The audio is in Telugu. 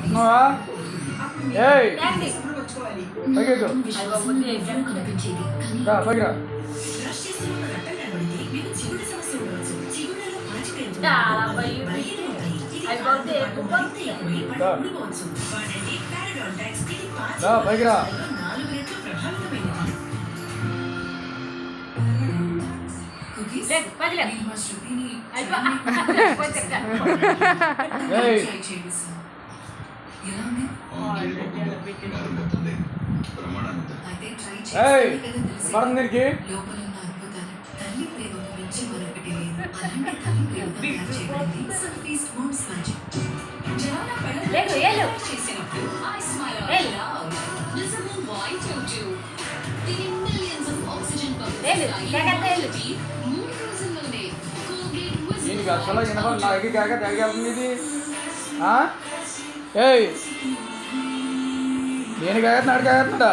వస్తున్నావా? ఏయ్ పైకి రా, పైకి రా. పైకి రా. మరణికి దీనికి అసలు వినపడి నా ఎగి కాక తెగలుతుంది ఇది. ఏయ్ నేను కాగతున్నాడు కాగతున్నాడా?